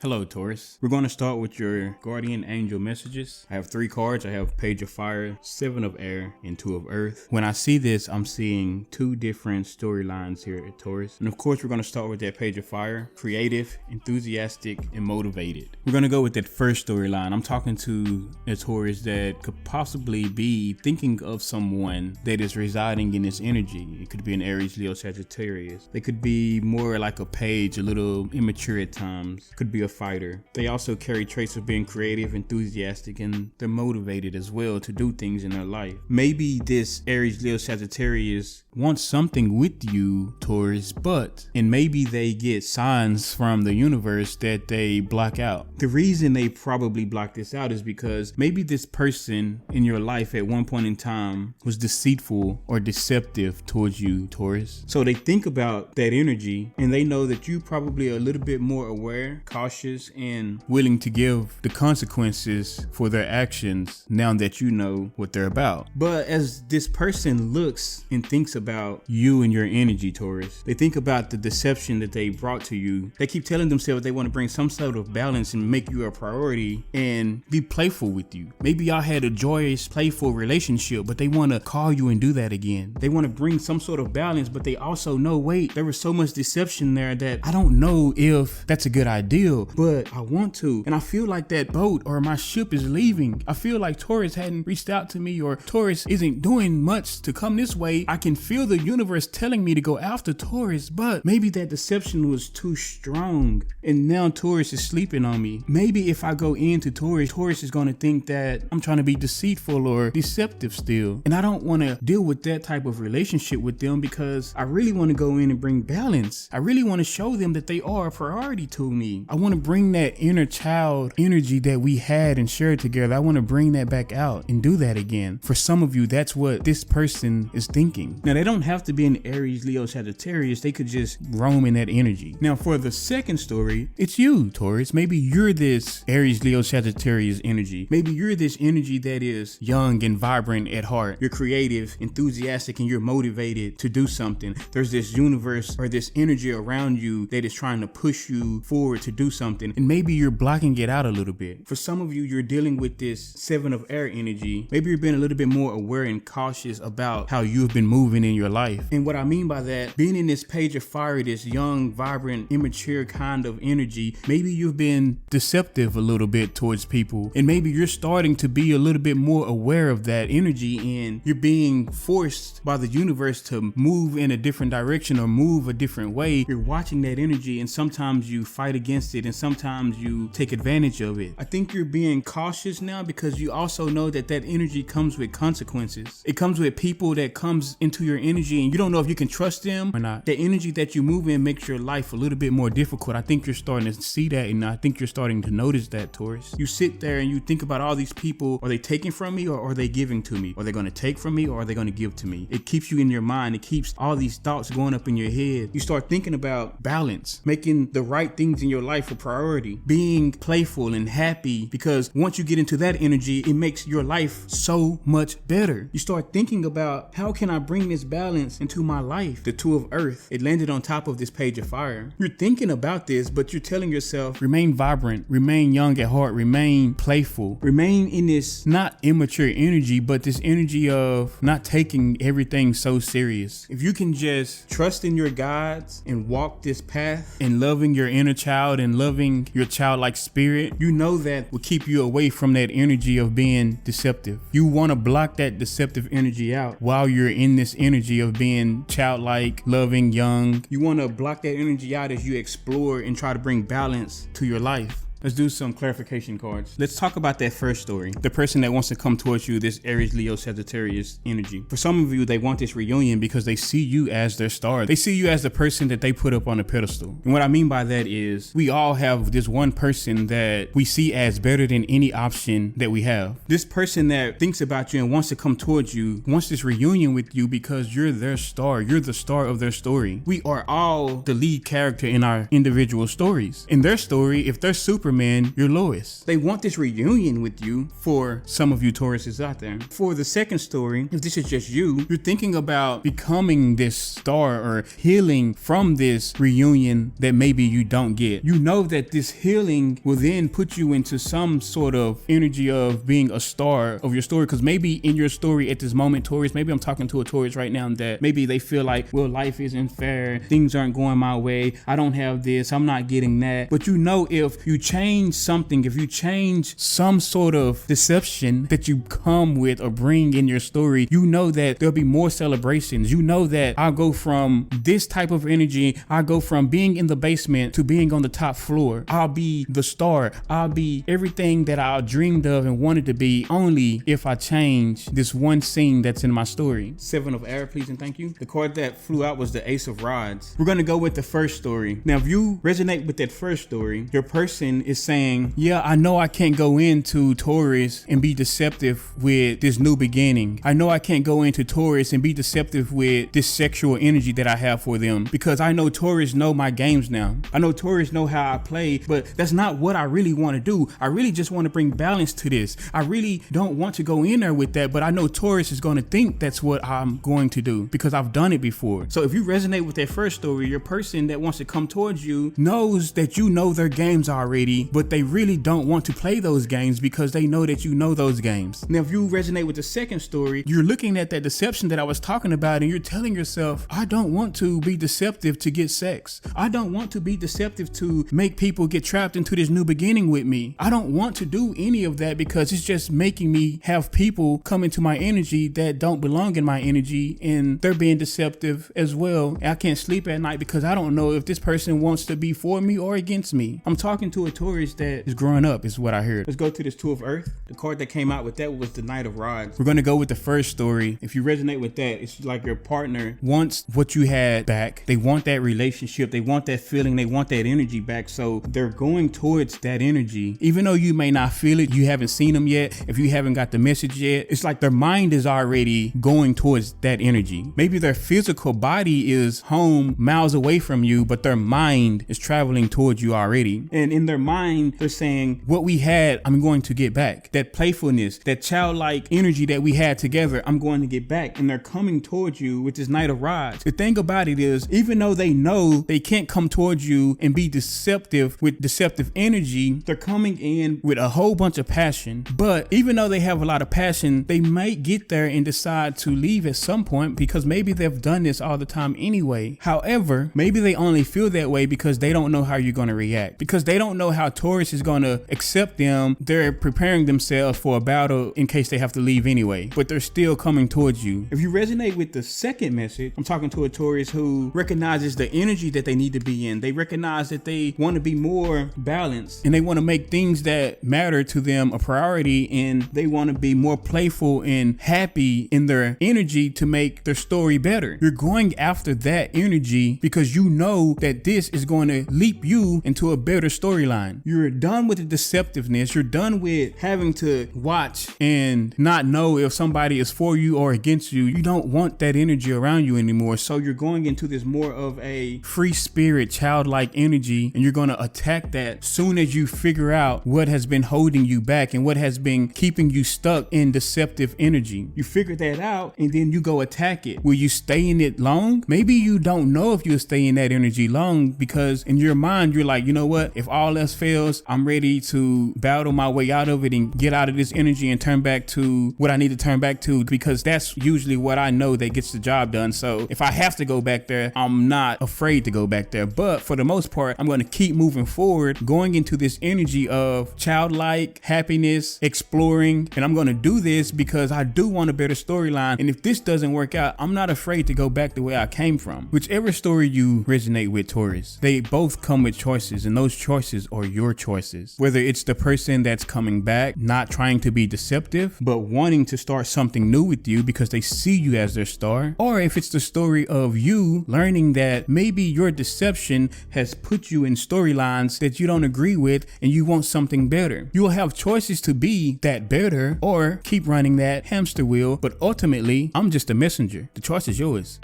Hello, Taurus. We're going to start with your guardian angel messages. I have 3 cards. I have Page of Fire, 7 of Air, and 2 of Earth. When I see this, I'm seeing 2 different storylines here at Taurus. And of course, we're going to start with that Page of Fire, creative, enthusiastic, and motivated. We're going to go with that first storyline. I'm talking to a Taurus that could possibly be thinking of someone that is residing in this energy. It could be an Aries, Leo, Sagittarius. They could be more like a page, a little immature at times. Could be a fighter. They also carry traits of being creative, enthusiastic, and they're motivated as well to do things in their life. Maybe this Aries, Leo, Sagittarius wants something with you, Taurus, and maybe they get signs from the universe that they block out. The reason they probably block this out is because maybe this person in your life at one point in time was deceitful or deceptive towards you, Taurus. So they think about that energy and they know that you probably are a little bit more aware, cautious, and willing to give the consequences for their actions now that you know what they're about. But as this person looks and thinks about you and your energy, Taurus, they think about the deception that they brought to you. They keep telling themselves they want to bring some sort of balance and make you a priority and be playful with you. Maybe y'all had a joyous, playful relationship, but they want to call you and do that again. They want to bring some sort of balance, but they also know, wait, there was so much deception there that I don't know if that's a good idea, but I want to. And I feel like that boat or my ship is leaving. I feel like Taurus hadn't reached out to me, or Taurus isn't doing much to come this way. I can feel the universe telling me to go after Taurus, but maybe that deception was too strong and now Taurus is sleeping on me. Maybe if I go into Taurus is going to think that I'm trying to be deceitful or deceptive still. And I don't want to deal with that type of relationship with them because I really want to go in and bring balance. I really want to show them that they are a priority to me. I want to bring that inner child energy that we had and shared together. I want to bring that back out and do that again. For some of you, that's what this person is thinking. Now, they don't have to be an Aries, Leo, Sagittarius. They could just roam in that energy. Now, for the second story, it's you, Taurus. Maybe you're this Aries, Leo, Sagittarius energy. Maybe you're this energy that is young and vibrant at heart. You're creative, enthusiastic, and you're motivated to do something. There's this universe or this energy around you that is trying to push you forward to do something. And maybe you're blocking it out a little bit. For some of you, you're dealing with this 7 of Air energy. Maybe you're being a little bit more aware and cautious about how you've been moving in your life. And what I mean by that, being in this Page of Fire, this young, vibrant, immature kind of energy, maybe you've been deceptive a little bit towards people. And maybe you're starting to be a little bit more aware of that energy and you're being forced by the universe to move in a different direction or move a different way. You're watching that energy and sometimes you fight against it and sometimes you take advantage of it. I think you're being cautious now because you also know that that energy comes with consequences. It comes with people that comes into your energy and you don't know if you can trust them or not. The energy that you move in makes your life a little bit more difficult. I think you're starting to see that and I think you're starting to notice that, Taurus. You sit there and you think about all these people. Are they taking from me or are they giving to me? Are they going to take from me or are they going to give to me? It keeps you in your mind. It keeps all these thoughts going up in your head. You start thinking about balance, making the right things in your life a priority, being playful and happy, because once you get into that energy, it makes your life so much better. You start thinking about, how can I bring this balance into my life? The 2 of Earth, it landed on top of this Page of Fire. You're thinking about this, but you're telling yourself, remain vibrant, remain young at heart, remain playful, remain in this not immature energy, but this energy of not taking everything so serious. If you can just trust in your guides and walk this path and loving your inner child and loving your childlike spirit, you know that will keep you away from that energy of being deceptive. You want to block that deceptive energy out while you're in this energy of being childlike, loving, young. You want to block that energy out as you explore and try to bring balance to your life. Let's do some clarification cards. Let's talk about that first story. The person that wants to come towards you, this Aries, Leo, Sagittarius energy. For some of you, they want this reunion because they see you as their star. They see you as the person that they put up on a pedestal. And what I mean by that is we all have this one person that we see as better than any option that we have. This person that thinks about you and wants to come towards you, wants this reunion with you because you're their star. You're the star of their story. We are all the lead character in our individual stories. In their story, if they're super reprimand your lowest. They want this reunion with you for some of you Tauruses out there. For the second story, if this is just you, you're thinking about becoming this star or healing from this reunion that maybe you don't get. You know that this healing will then put you into some sort of energy of being a star of your story, because maybe in your story at this moment, Taurus, maybe I'm talking to a Taurus right now that maybe they feel like, well, life isn't fair, things aren't going my way, I don't have this, I'm not getting that. But you know, if you change something, if you change some sort of deception that you come with or bring in your story, you know that there'll be more celebrations. You know that I'll go from this type of energy, I'll go from being in the basement to being on the top floor. I'll be the star. I'll be everything that I dreamed of and wanted to be, only if I change this one scene that's in my story. 7 of air, please and thank you. The card that flew out was the Ace of Rods. We're gonna go with the first story. Now, if you resonate with that first story, your person is saying, yeah, I know I can't go into Taurus and be deceptive with this new beginning. I know I can't go into Taurus and be deceptive with this sexual energy that I have for them, because I know Taurus know my games now. I know Taurus know how I play, but that's not what I really want to do. I really just want to bring balance to this. I really don't want to go in there with that, but I know Taurus is going to think that's what I'm going to do because I've done it before. So if you resonate with that first story, your person that wants to come towards you knows that you know their games already, but they really don't want to play those games because they know that you know those games. Now, if you resonate with the second story, you're looking at that deception that I was talking about and you're telling yourself, I don't want to be deceptive to get sex. I don't want to be deceptive to make people get trapped into this new beginning with me. I don't want to do any of that because it's just making me have people come into my energy that don't belong in my energy, and they're being deceptive as well. I can't sleep at night because I don't know if this person wants to be for me or against me. I'm talking to a Taurus that is growing up, is what I heard. Let's go to this Two of Earth. The card that came out with that was the Knight of Rods. We're going to go with the first story. If you resonate with that, it's like your partner wants what you had back. They want that relationship. They want that feeling. They want that energy back. So they're going towards that energy. Even though you may not feel it, you haven't seen them yet, if you haven't got the message yet, it's like their mind is already going towards that energy. Maybe their physical body is home miles away from you, but their mind is traveling towards you already. And in their mind, they're saying, what we had, I'm going to get back. That playfulness, that childlike energy that we had together, I'm going to get back. And they're coming towards you with this Knight of Rods. The thing about it is, even though they know they can't come towards you and be deceptive with deceptive energy, they're coming in with a whole bunch of passion. But even though they have a lot of passion, they might get there and decide to leave at some point because maybe they've done this all the time anyway. However, maybe they only feel that way because they don't know how you're going to react, because they don't know how Taurus is going to accept them. They're preparing themselves for a battle in case they have to leave anyway, but they're still coming towards you. If you resonate with the second message, I'm talking to a Taurus who recognizes the energy that they need to be in. They recognize that they want to be more balanced and they want to make things that matter to them a priority, and they want to be more playful and happy in their energy to make their story better. You're going after that energy because you know that this is going to leap you into a better storyline. You're done with the deceptiveness. You're done with having to watch and not know if somebody is for you or against you. You don't want that energy around you anymore. So you're going into this more of a free spirit, childlike energy, and you're going to attack that soon as you figure out what has been holding you back and what has been keeping you stuck in deceptive energy. You figure that out and then you go attack it. Will you stay in it long? Maybe you don't know if you'll stay in that energy long because in your mind you're like, you know what, if all else fails, I'm ready to battle my way out of it and get out of this energy and turn back to what I need to turn back to, because that's usually what I know that gets the job done. So if I have to go back there, I'm not afraid to go back there. But for the most part, I'm going to keep moving forward, going into this energy of childlike happiness, exploring, and I'm going to do this because I do want a better storyline. And if this doesn't work out, I'm not afraid to go back the way I came from. Whichever story you resonate with, Taurus, they both come with choices, and those choices are your choices. Whether it's the person that's coming back, not trying to be deceptive, but wanting to start something new with you because they see you as their star, or if it's the story of you learning that maybe your deception has put you in storylines that you don't agree with and you want something better. You will have choices to be that better or keep running that hamster wheel, but ultimately, I'm just a messenger. The choice is yours.